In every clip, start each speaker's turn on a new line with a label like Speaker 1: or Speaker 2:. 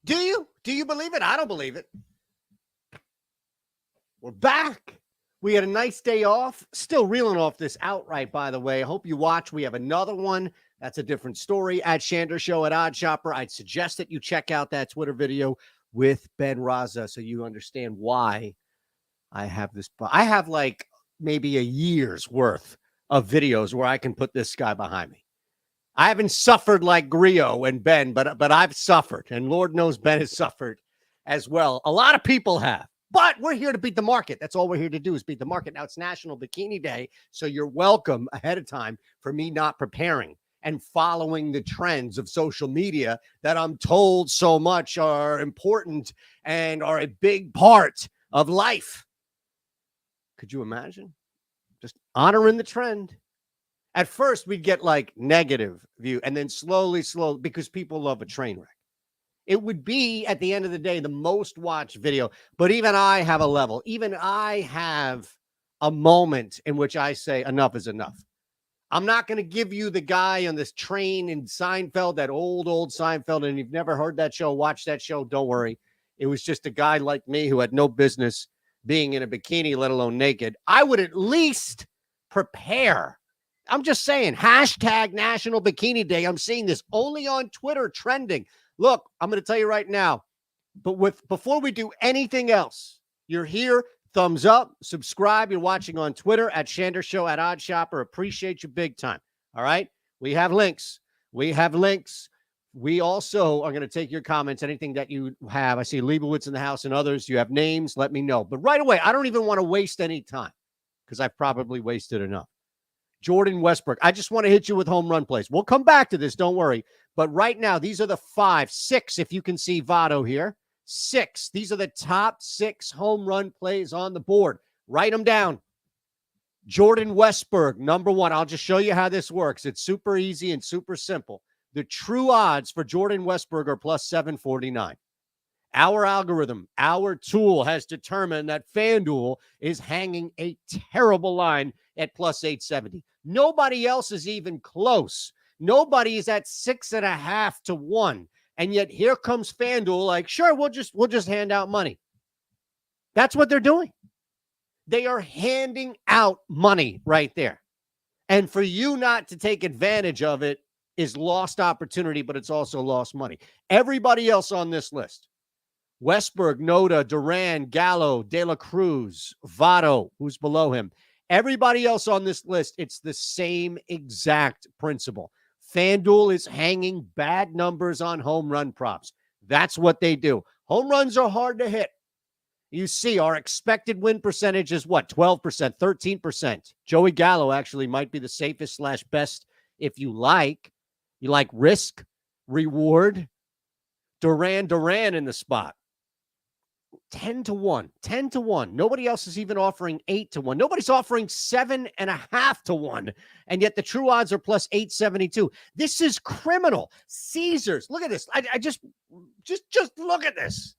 Speaker 1: Do you? Do you believe it? I don't believe it. We're back. We had a nice day off. Still reeling off this outright, by the way. I hope you watch. We have another one. That's a different story. At Shander Show at OddsShopper. I'd suggest that you check out that Twitter video with Ben Raza so you understand why I have this. I have like maybe a year's worth of videos where I can put this guy behind me. I haven't suffered like Grio and Ben, but I've suffered. And Lord knows Ben has suffered as well. A lot of people have. But we're here to beat the market. That's all we're here to do is beat the market. Now, it's National Bikini Day, so you're welcome ahead of time for me not preparing and following the trends of social media that I'm told so much are important and are a big part of life. Could you imagine? Just honoring the trend. At first, we'd get like negative view, and then slowly, because people love a train wreck. It would be, at the end of the day, the most watched video. But even I have a level. Even I have a moment in which I say enough is enough. I'm not going to give you the guy on this train in Seinfeld, that old Seinfeld. And you've never heard that show, watch that show. Don't worry. It was just a guy like me who had no business being in a bikini, let alone naked. I would at least prepare. I'm just saying, hashtag National Bikini Day. I'm seeing this only on Twitter trending. Look, I'm going to tell you right now, but before we do anything else, you're here, thumbs up, subscribe. You're watching on Twitter at Shander Show at OddsShopper. Appreciate you big time. All right. We have links. We also are going to take your comments, anything that you have. I see Leibowitz in the house and others. You have names. Let me know. But right away, I don't even want to waste any time because I've probably wasted enough. Jordan Westbrook. I just want to hit you with home run plays. We'll come back to this. Don't worry. But right now, these are the 6, if you can see Votto here. 6. These are the top 6 home run plays on the board. Write them down. Jordan Westbrook, number 1. I'll just show you how this works. It's super easy and super simple. The true odds for Jordan Westbrook are plus 749. Our algorithm, our tool has determined that FanDuel is hanging a terrible line at plus 870. Nobody else is even close. Nobody is at 6.5 to 1. And yet here comes FanDuel like, sure, we'll just hand out money. That's what they're doing. They are handing out money right there. And for you not to take advantage of it is lost opportunity, but it's also lost money. Everybody else on this list, Westberg, Noda, Duran, Gallo, De La Cruz, Votto, who's below him. Everybody else on this list, it's the same exact principle. FanDuel is hanging bad numbers on home run props. That's what they do. Home runs are hard to hit. You see, our expected win percentage is what? 12%, 13%. Joey Gallo actually might be the safest / best if you like. You like risk, reward. Duran in the spot. 10 to 1. 10 to 1. Nobody else is even offering 8 to 1. Nobody's offering 7.5 to 1. And yet the true odds are plus 872. This is criminal. Caesars. Look at this. I just look at this.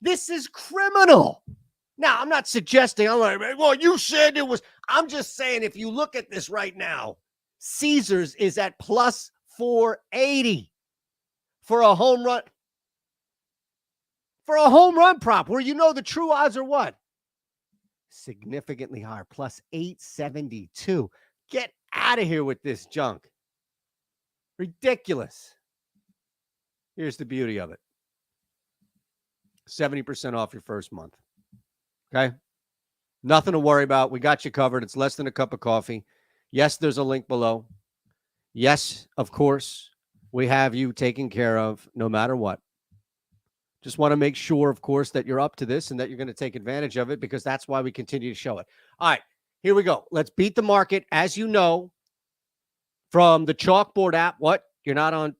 Speaker 1: This is criminal. Now, I'm not suggesting, I'm like, well, you said it was. I'm just saying, if you look at this right now, Caesars is at plus 480 for a home run. For a home run prop, where you know the true odds are what? Significantly higher, plus 872. Get out of here with this junk. Ridiculous. Here's the beauty of it. 70% off your first month. Okay? Nothing to worry about. We got you covered. It's less than a cup of coffee. Yes, there's a link below. Yes, of course, we have you taken care of no matter what. Just want to make sure, of course, that you're up to this and that you're going to take advantage of it because that's why we continue to show it. All right, here we go. Let's beat the market. As you know, from the Chalkboard app, what? You're not on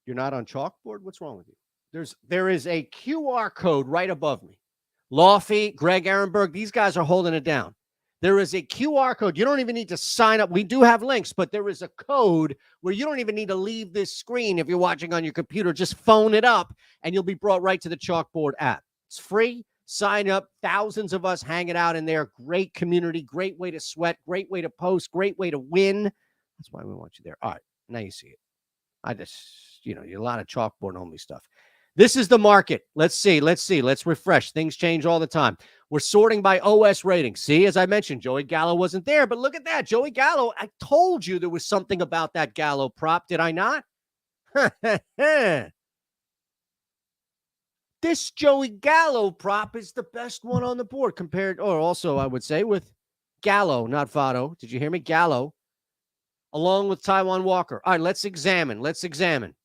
Speaker 1: Chalkboard? What's wrong with you? There is a QR code right above me. Laufey, Greg Ehrenberg, these guys are holding it down. There is a QR code. You don't even need to sign up. We do have links, but there is a code where you don't even need to leave this screen if you're watching on your computer. Just phone it up, and you'll be brought right to the Chalkboard app. It's free. Sign up. Thousands of us hanging out in there. Great community. Great way to sweat. Great way to post. Great way to win. That's why we want you there. All right. Now you see it. a lot of chalkboard only stuff. This is the market. Let's see. Let's refresh. Things change all the time. We're sorting by OS rating. See, as I mentioned, Joey Gallo wasn't there, but look at that. Joey Gallo, I told you there was something about that Gallo prop. Did I not? This Joey Gallo prop is the best one on the board compared, or also I would say with Gallo, not Votto. Did you hear me? Gallo, along with Taijuan Walker. All right, let's examine.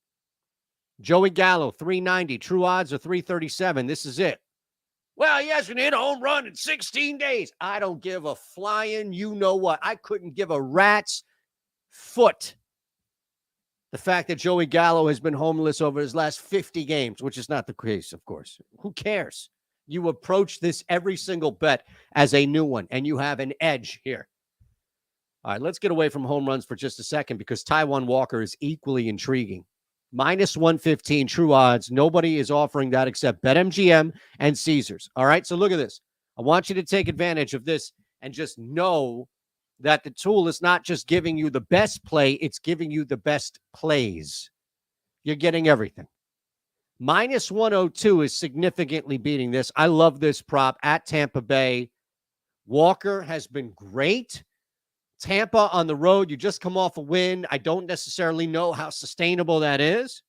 Speaker 1: Joey Gallo, 390. True odds are 337. This is it. Well, he hasn't hit a home run in 16 days. I don't give a flying you-know-what. I couldn't give a rat's foot. The fact that Joey Gallo has been homeless over his last 50 games, which is not the case, of course. Who cares? You approach this every single bet as a new one, and you have an edge here. All right, let's get away from home runs for just a second because Taijuan Walker is equally intriguing. Minus 115 true odds. Nobody is offering that except BetMGM and Caesars. All right, so look at this. I want you to take advantage of this and just know that the tool is not just giving you the best play, it's giving you the best plays. You're getting everything. Minus 102 is significantly beating this. I love this prop at Tampa Bay. Walker has been great. Tampa on the road, you just come off a win. I don't necessarily know how sustainable that is.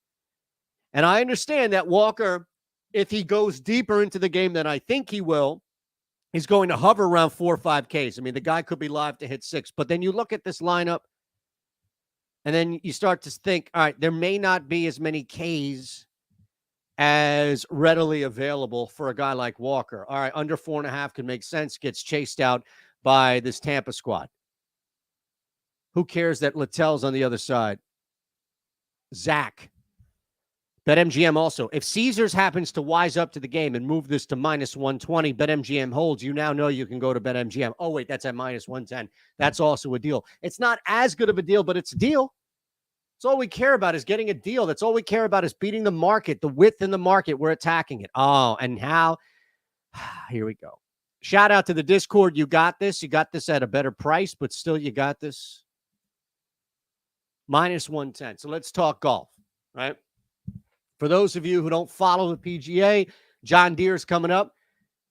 Speaker 1: And I understand that Walker, if he goes deeper into the game than I think he will, is going to hover around 4 or 5 Ks. I mean, the guy could be live to hit 6. But then you look at this lineup, and then you start to think, all right, there may not be as many Ks as readily available for a guy like Walker. All right, under 4.5 can make sense, gets chased out by this Tampa squad. Who cares that Littell's on the other side? Zach. BetMGM also. If Caesars happens to wise up to the game and move this to minus 120, BetMGM holds. You now know you can go to BetMGM. Oh, wait, that's at minus 110. That's also a deal. It's not as good of a deal, but it's a deal. That's all we care about is getting a deal. That's all we care about is beating the market, the width in the market. We're attacking it. Oh, and how? Here we go. Shout out to the Discord. You got this. You got this at a better price, but still you got this. Minus 110. So let's talk golf, right? For those of you who don't follow the PGA, John Deere's coming up,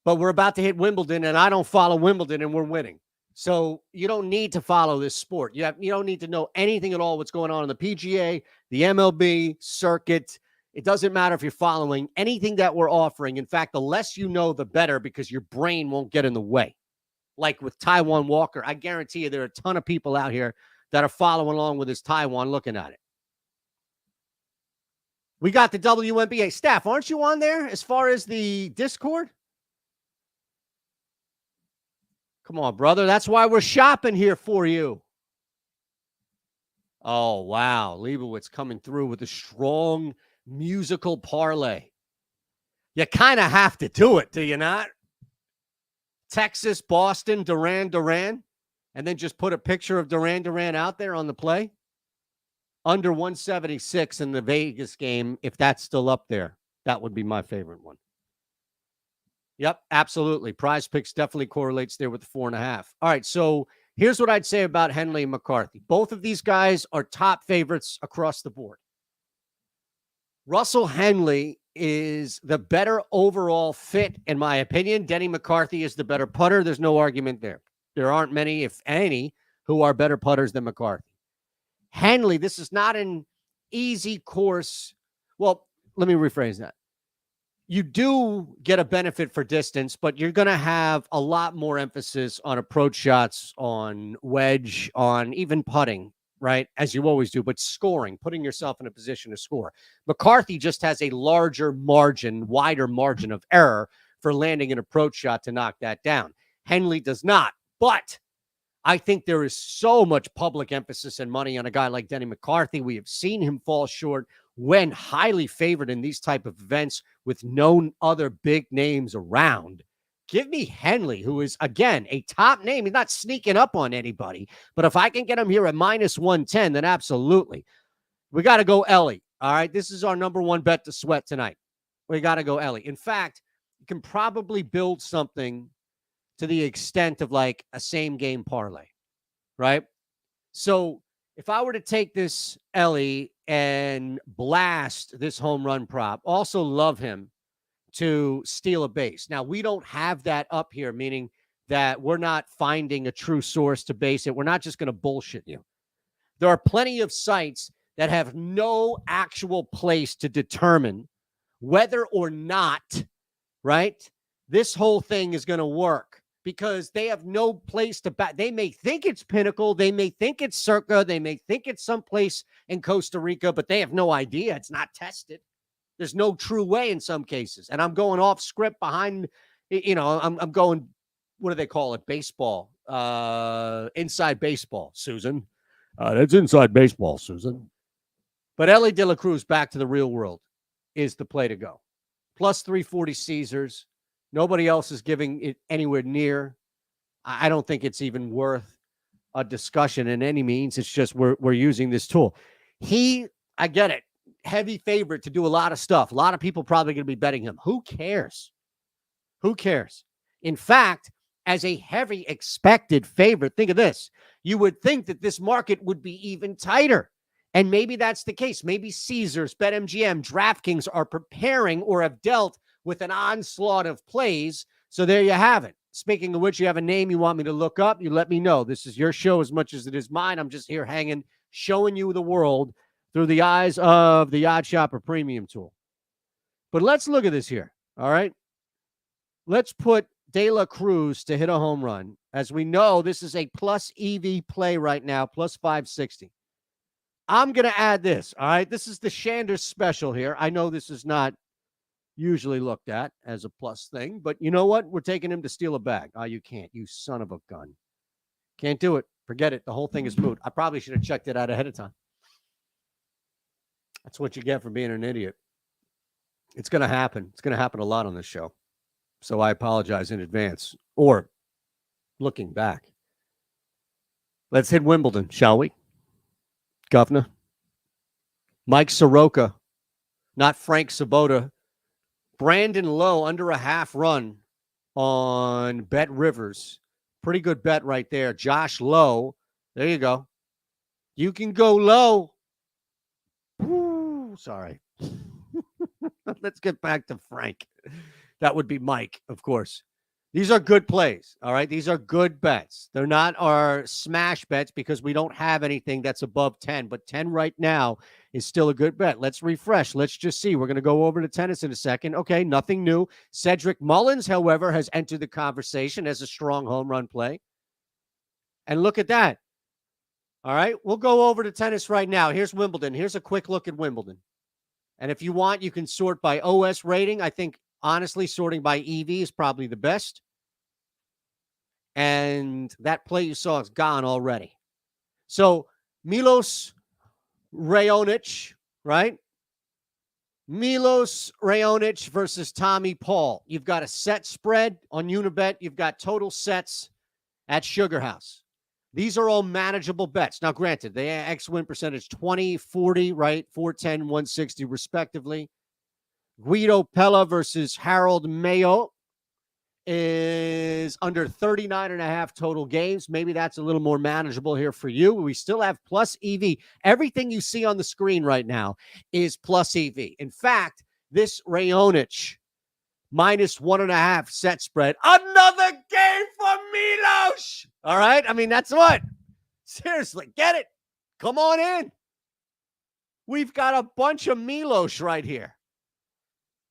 Speaker 1: but we're about to hit Wimbledon, and I don't follow Wimbledon, and we're winning. So you don't need to follow this sport. You don't need to know anything at all what's going on in the PGA, the MLB, circuit. It doesn't matter if you're following anything that we're offering. In fact, the less you know, the better, because your brain won't get in the way. Like with Taijuan Walker, I guarantee you there are a ton of people out here that are following along with this Taijuan looking at it. We got the WNBA staff. Aren't you on there as far as the Discord? Come on, brother. That's why we're shopping here for you. Oh, wow. Leibowitz coming through with a strong musical parlay. You kind of have to do it, do you not? Texas, Boston, Duran. And then just put a picture of Duran out there on the play. Under 176 in the Vegas game, if that's still up there, that would be my favorite one. Yep, absolutely. Prize Picks definitely correlates there with the 4.5. All right, so here's what I'd say about Henley and McCarthy. Both of these guys are top favorites across the board. Russell Henley is the better overall fit, in my opinion. Denny McCarthy is the better putter. There's no argument there. There aren't many, if any, who are better putters than McCarthy. Henley, this is not an easy course. Well, let me rephrase that. You do get a benefit for distance, but you're going to have a lot more emphasis on approach shots, on wedge, on even putting, right? As you always do, but scoring, putting yourself in a position to score. McCarthy just has a larger margin, wider margin of error for landing an approach shot to knock that down. Henley does not. But I think there is so much public emphasis and money on a guy like Denny McCarthy. We have seen him fall short when highly favored in these type of events with no other big names around. Give me Henley, who is, again, a top name. He's not sneaking up on anybody. But if I can get him here at minus 110, then absolutely. We got to go Ellie. All right, this is our number one bet to sweat tonight. We got to go Ellie. In fact, you can probably build something to the extent of like a same game parlay, right? So if I were to take this Ellie and blast this home run prop. Also love him to steal a base. Now, we don't have that up here, meaning that we're not finding a true source to base it. We're not just going to bullshit you. There are plenty of sites that have no actual place to determine whether or not, right, this whole thing is going to work, because they have no place to back. They may think it's Pinnacle. They may think it's Circa. They may think it's someplace in Costa Rica, but they have no idea. It's not tested. There's no true way in some cases. And I'm going off script behind, I'm going, what do they call it? Baseball. Inside baseball, Susan. That's inside baseball, Susan. But Ellie De La Cruz back to the real world is the play to go. Plus 340 Caesars. Nobody else is giving it anywhere near. I don't think it's even worth a discussion in any means. It's just we're using this tool. I get it. Heavy favorite to do a lot of stuff. A lot of people probably going to be betting him. Who cares? Who cares? In fact, as a heavy expected favorite, think of this. You would think that this market would be even tighter. And maybe that's the case. Maybe Caesars, BetMGM, DraftKings are preparing or have dealt with an onslaught of plays. So there you have it. Speaking of which, you have a name you want me to look up, you let me know. This is your show as much as it is mine. I'm just here hanging, showing you the world through the eyes of the OddsShopper Premium tool. But let's look at this here, all right? Let's put De La Cruz to hit a home run. As we know, this is a plus EV play right now, plus 560. I'm going to add this, all right? This is the Shander special here. I know this is not usually looked at as a plus thing, but you know what? We're taking him to steal a bag. Oh, you can't, you son of a gun. Can't do it. Forget it. The whole thing is moot. I probably should have checked it out ahead of time. That's what you get for being an idiot. It's going to happen. It's going to happen a lot on this show. So I apologize in advance. Or looking back. Let's hit Wimbledon, shall we? Governor. Mike Soroka. Not Frank Sabota. Brandon Lowe under a half run on Bet Rivers. Pretty good bet right there. Josh Lowe. There you go. You can go low. Ooh, sorry. Let's get back to Frank. That would be Mike, of course. These are good plays, all right? These are good bets. They're not our smash bets because we don't have anything that's above 10, but 10 right now is still a good bet. Let's refresh. Let's just see. We're going to go over to tennis in a second. Okay, nothing new. Cedric Mullins, however, has entered the conversation as a strong home run play. And look at that. All right, we'll go over to tennis right now. Here's Wimbledon. Here's a quick look at Wimbledon. And if you want, you can sort by OS rating. I think, honestly, sorting by EV is probably the best. And that play you saw is gone already. So Milos Raonic, right? Milos Raonic versus Tommy Paul. You've got a set spread on Unibet. You've got total sets at Sugar House. These are all manageable bets. Now, granted, the X win percentage 20, 40, right? 410, 160, respectively. Guido Pella versus Harold Mayo is under 39.5 total games. Maybe that's a little more manageable here for you. We still have plus EV. Everything you see on the screen right now is plus EV. In fact, this Raonic minus 1.5 set spread. Another game for Milos. All right. I mean, that's what. Seriously, get it. Come on in. We've got a bunch of Milos right here.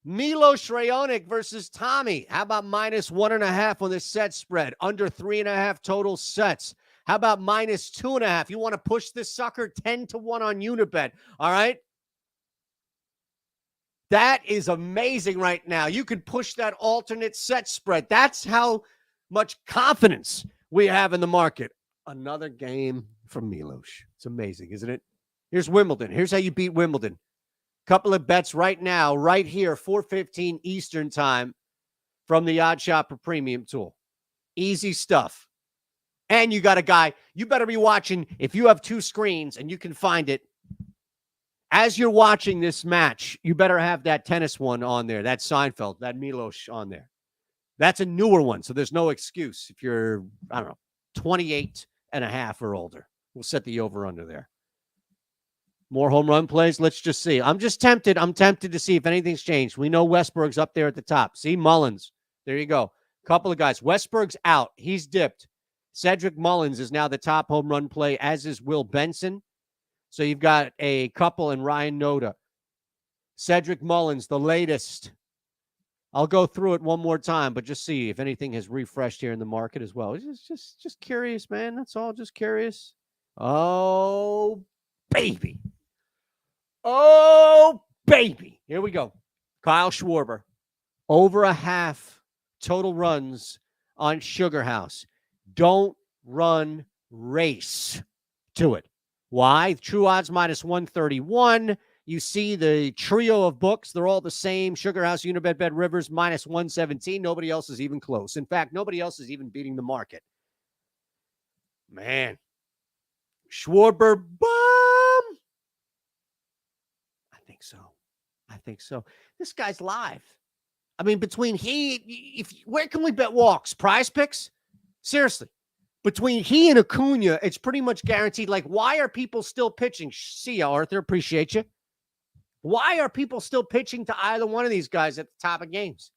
Speaker 1: Milos Raonic versus Tommy. How about minus 1.5 on this set spread? Under 3.5 total sets. How about minus 2.5? You want to push this sucker 10-1 on Unibet. All right. That is amazing right now. You could push that alternate set spread. That's how much confidence we have in the market. Another game from Milos. It's amazing, isn't it? Here's Wimbledon. Here's how you beat Wimbledon. Couple of bets right now, right here, 4:15 Eastern time from the OddsShopper Premium tool. Easy stuff. And you got a guy, you better be watching. If you have two screens and you can find it, as you're watching this match, you better have that tennis one on there, that Seinfeld, that Milos on there. That's a newer one, so there's no excuse. If you're, 28 and a half or older, we'll set the over-under there. More home run plays. Let's just see. I'm just tempted. I'm tempted to see if anything's changed. We know Westberg's up there at the top. See, Mullins. There you go. Couple of guys. Westberg's out. He's dipped. Cedric Mullins is now the top home run play, as is Will Benson. So you've got a couple in Ryan Noda. Cedric Mullins, the latest. I'll go through it one more time, but just see if anything has refreshed here in the market as well. Just curious, man. That's all. Just curious. Oh, baby. Oh, baby. Here we go. Kyle Schwarber. Over a half total runs on Sugar House. Don't run race to it. Why? True odds minus 131. You see the trio of books. They're all the same. Sugar House, Unibet, Bet Rivers, minus 117. Nobody else is even close. In fact, nobody else is even beating the market. Man. Schwarber, bomb. I think so. I think so. This guy's live. I mean, between where can we bet walks? Prize Picks? Seriously. Between he and Acuna, it's pretty much guaranteed. Like, why are people still pitching? See ya, Arthur. Appreciate you. Why are people still pitching to either one of these guys at the top of games?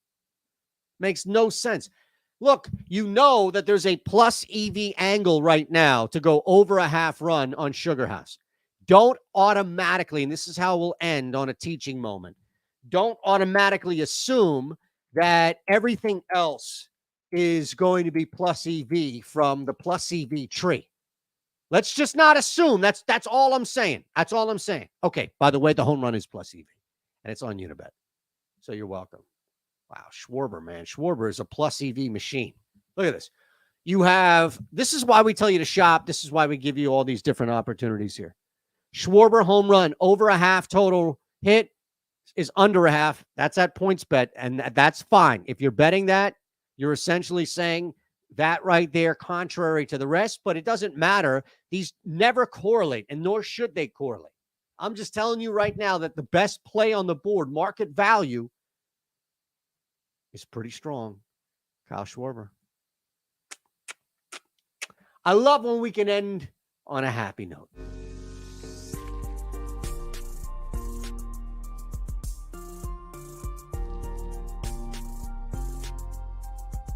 Speaker 1: Makes no sense. Look, you know that there's a plus EV angle right now to go over a half run on Sugar House. Don't automatically, and this is how we'll end on a teaching moment, don't automatically assume that everything else is going to be plus EV from the plus EV tree. Let's just not assume. That's all I'm saying. That's all I'm saying. Okay, by the way, the home run is plus EV, and it's on Unibet. So you're welcome. Wow, Schwarber, man. Schwarber is a plus EV machine. Look at this. This is why we tell you to shop. This is why we give you all these different opportunities here. Schwarber home run, over a half total hit is under a half. That's at PointsBet, and that's fine. If you're betting that, you're essentially saying that right there, contrary to the rest, but it doesn't matter. These never correlate, and nor should they correlate. I'm just telling you right now that the best play on the board, market value, is pretty strong. Kyle Schwarber. I love when we can end on a happy note.